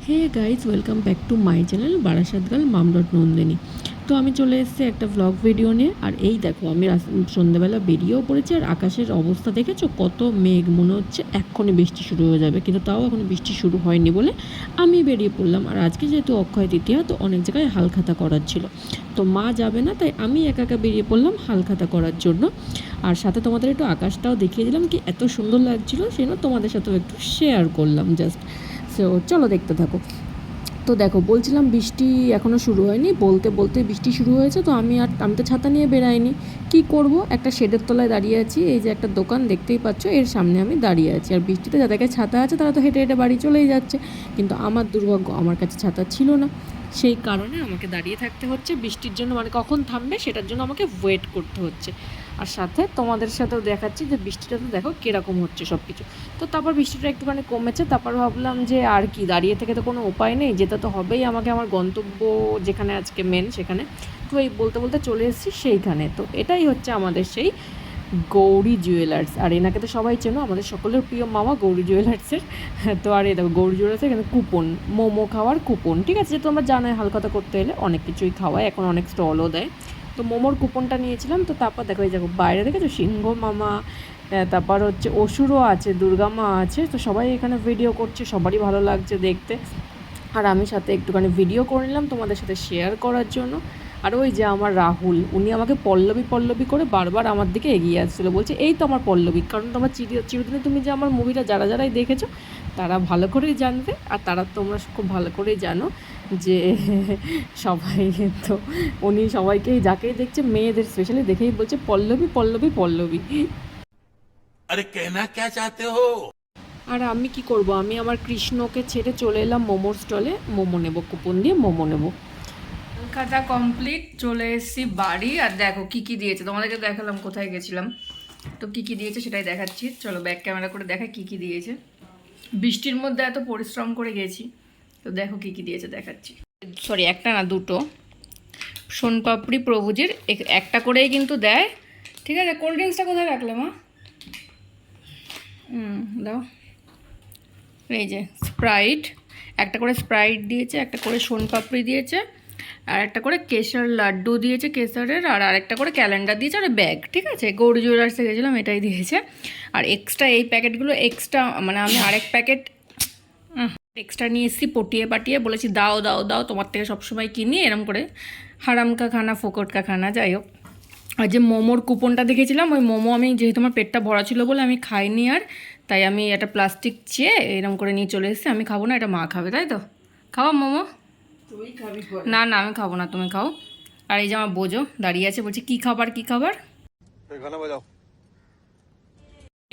Hey guys, welcome back to my channel Barasat girl mom dot Nandini. তো আমি চলে এসেছি একটা ভ্লগ ভিডিও নিয়ে। আর এই দেখো, আমি সন্ধ্যাবেলা বেরিয়েও পড়েছি। আর আকাশের অবস্থা দেখেছো, কত মেঘ, মনে হচ্ছে এক্ষুনি বৃষ্টি শুরু হয়ে যাবে, কিন্তু তাও এখনো বৃষ্টি শুরু হয়নি বলে আমি বেরিয়ে পড়লাম। আর আজকে যেহেতু অক্ষয় তৃতীয়া, তো অনেক জায়গায় হালখাতা করার ছিল, তো মা যাবে না, তাই আমি একা একা বেরিয়ে পড়লাম হালখাতা করার জন্য। আর সাথে তোমাদের একটু আকাশটাও দেখিয়ে দিলাম, কি এত সুন্দর লাগছিলো, সেজন্য তোমাদের সাথেও একটু শেয়ার করলাম জাস্ট। সো চলো দেখতে থাকো। তো দেখো, বলছিলাম বৃষ্টি এখনও শুরু হয়নি, বলতে বলতে বৃষ্টি শুরু হয়েছে। তো আমি তো ছাতা নিয়ে বেরাইনি, কি করব, একটা শেডের তলায় দাঁড়িয়ে আছি। এই যে একটা দোকান দেখতেই পাচ্ছ, এর সামনে আমি দাঁড়িয়ে আছি। আর বৃষ্টিতে যাদেরকে ছাতা আছে তারা তো হেঁটে হেঁটে বাড়ি চলেই যাচ্ছে, কিন্তু আমার দুর্ভাগ্য, আমার কাছে ছাতা ছিল না। সেই কারণে আমাকে দাঁড়িয়ে থাকতে হচ্ছে বৃষ্টির জন্য, মানে কখন থামবে সেটার জন্য আমাকে ওয়েট করতে হচ্ছে। আর সাথে তোমাদের সাথেও দেখাচ্ছি যে বৃষ্টিটা তো দেখো কীরকম হচ্ছে সব কিছু। তো তারপর বৃষ্টিটা একটুখানি কমেছে, তারপর ভাবলাম যে আর কি, দাঁড়িয়ে থেকে তো কোনো উপায় নেই, যেতে তো হবেই আমাকে আমার গন্তব্য যেখানে আজকে মেন সেখানে। তো এই বলতে বলতে চলে এসেছি সেইখানে। তো এটাই হচ্ছে আমাদের সেই গৌরী জুয়েলার্স। আর এনাকে তো সবাই চেনো, আমাদের সকলের প্রিয় মামা গৌরী জুয়েলার্সের। তো আর এই দেখো, গৌরী জুয়েলার্সের এখানে কুপন, মোমো খাওয়ার কুপন, ঠিক আছে, যেহেতু আমরা জানাই হালখাতা করতে এলে অনেক কিছুই খাওয়ায়, এখন অনেক স্টলও দেয়। তো মোমোর কুপনটা নিয়েছিলাম। তো তারপর দেখো, এই দেখো বাইরে দেখেছো সিংহ মামা, তারপর হচ্ছে অসুরও আছে, দুর্গা মা আছে। তো সবাই এখানে ভিডিও করছে, সবারই ভালো লাগছে দেখতে। আর আমি সাথে একটুখানি ভিডিও করে নিলাম তোমাদের সাথে শেয়ার করার জন্য। আর ওই যে আমার রাহুল, উনি আমাকে পল্লবী পল্লবী করে বারবার আমার দিকে এগিয়ে আসছিলো, বলছে এই তো আমার পল্লবী। কারণ তোমার চিরদিনে তুমি যে আমার মুভিটা যারাই দেখেছো তারা ভালো করেই জানবে, আর তারা তোমরা খুব ভালো করেই জানো যে সবাই তো, উনি সবাইকেই যাকেই দেখছে, মেয়েদের স্পেশালি দেখেই বলছে পল্লবী পল্লবী পল্লবী। আরে কেনা কে চাতে হো। আর আমি কি করব, আমি আমার কৃষ্ণকে ছেড়ে চলে এলাম মোমোর স্টলে, মোমো নেবো, কুপন দিয়ে মোমো নেবো। খাতা কমপ্লিট, চলে এসেছি বাড়ি। আর দেখো কি কি দিয়েছে, তোমাদেরকে দেখালাম কোথায় গেছিলাম, তো কি কি দিয়েছে সেটাই দেখাচ্ছি। চলো ব্যাক ক্যামেরা করে দেখা কি কি দিয়েছে। বৃষ্টির মধ্যে এত পরিশ্রম করে গেছি, তো দেখো কি কি দিয়েছে দেখাচ্ছি। সরি, একটা না, দুটো সোনপাপড়ি প্রভুজির, একটা করেই কিন্তু দেয়, ঠিক আছে। কোল্ড ড্রিঙ্কসটা কোথায় রাখলে মা? দাও। এই যে স্প্রাইট, একটা করে স্প্রাইট দিয়েছে, একটা করে সোনপাপড়ি দিয়েছে, আর একটা করে কেশর লাড্ডু দিয়েছে কেশরের, আর আরেকটা করে ক্যালেন্ডার দিয়েছে, আর ব্যাগ, ঠিক আছে। গৌরী জুয়েলার্সে গেছিলাম, এটাই দিয়েছে। আর এক্সট্রা এই প্যাকেটগুলো এক্সট্রা, মানে আমি আরেক প্যাকেট এক্সট্রা নিয়ে এসেছি, পটিয়ে পাটিয়ে বলেছি দাও দাও দাও, তোমার থেকে সবসময় কিনি এরম করে, হারামকা খানা ফোকটকা খানা, যাই হোক। আর যে মোমোর কুপনটা দেখেছিলাম, ওই মোমো আমি যেহেতু আমার পেটটা ভরা ছিল বলে আমি খাইনি, আর তাই আমি একটা প্লাস্টিক চেয়ে এরম করে নিয়ে চলে এসেছি। আমি খাবো না, এটা মা খাবে, তাই তো? খাওয়া মোমো? না না, আমি খাবো না, তুমি খাও। আর এই যে আমার বোঝো দাঁড়িয়ে আছে, বলছে কি খাবার কি খাবার।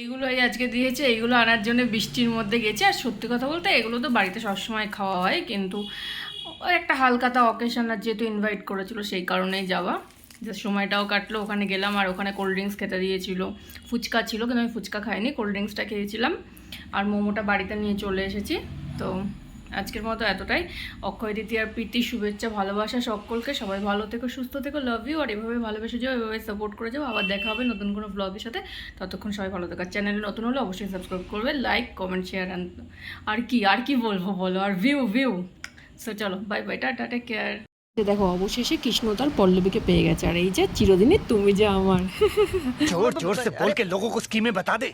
এইগুলো এই আজকে দিয়েছে, এইগুলো আনার জন্য বৃষ্টির মধ্যে গেছে। আর সত্যি কথা বলতে এগুলো তো বাড়িতে সবসময় খাওয়া হয়, কিন্তু ওই একটা হালখাতা অকেশন, আর যেহেতু ইনভাইট করেছিল সেই কারণেই যাওয়া, যে সময়টাও কাটলো। ওখানে গেলাম, আর ওখানে কোল্ড ড্রিঙ্কস খেতে দিয়েছিল, ফুচকা ছিল, কিন্তু আমি ফুচকা খাইনি, কোল্ড ড্রিঙ্কসটা খেয়েছিলাম। আর মোমোটা বাড়িতে নিয়ে চলে এসেছি। তো আজকের মতো এতটাই। অক্ষয় তৃতীয়ার প্রীতি শুভেচ্ছা ভালোবাসা সকলকে, সবাই ভালো থেকো, সুস্থ থেকো, লাভ ইউ। আর এভাবে ভালোবেসে যাও, এভাবে সাপোর্ট করে যাও। আবার দেখা হবে নতুন কোনো ব্লগের সাথে, ততক্ষণ সবাই ভালো থেকো। চ্যানেলে নতুন হলে অবশ্যই সাবস্ক্রাইব করবে, লাইক কমেন্ট শেয়ার। আর কি বলবো বলো, আর ভিউ। সো চলো, bye bye, ta-ta, take care. দেখো অবশেষে কৃষ্ণ তার পল্লবীকে পেয়ে গেছে। আর এই যে চিরদিনই তুমি যে আমার। जोर जोर से बोल के लोगों को स्कीमें बता दे।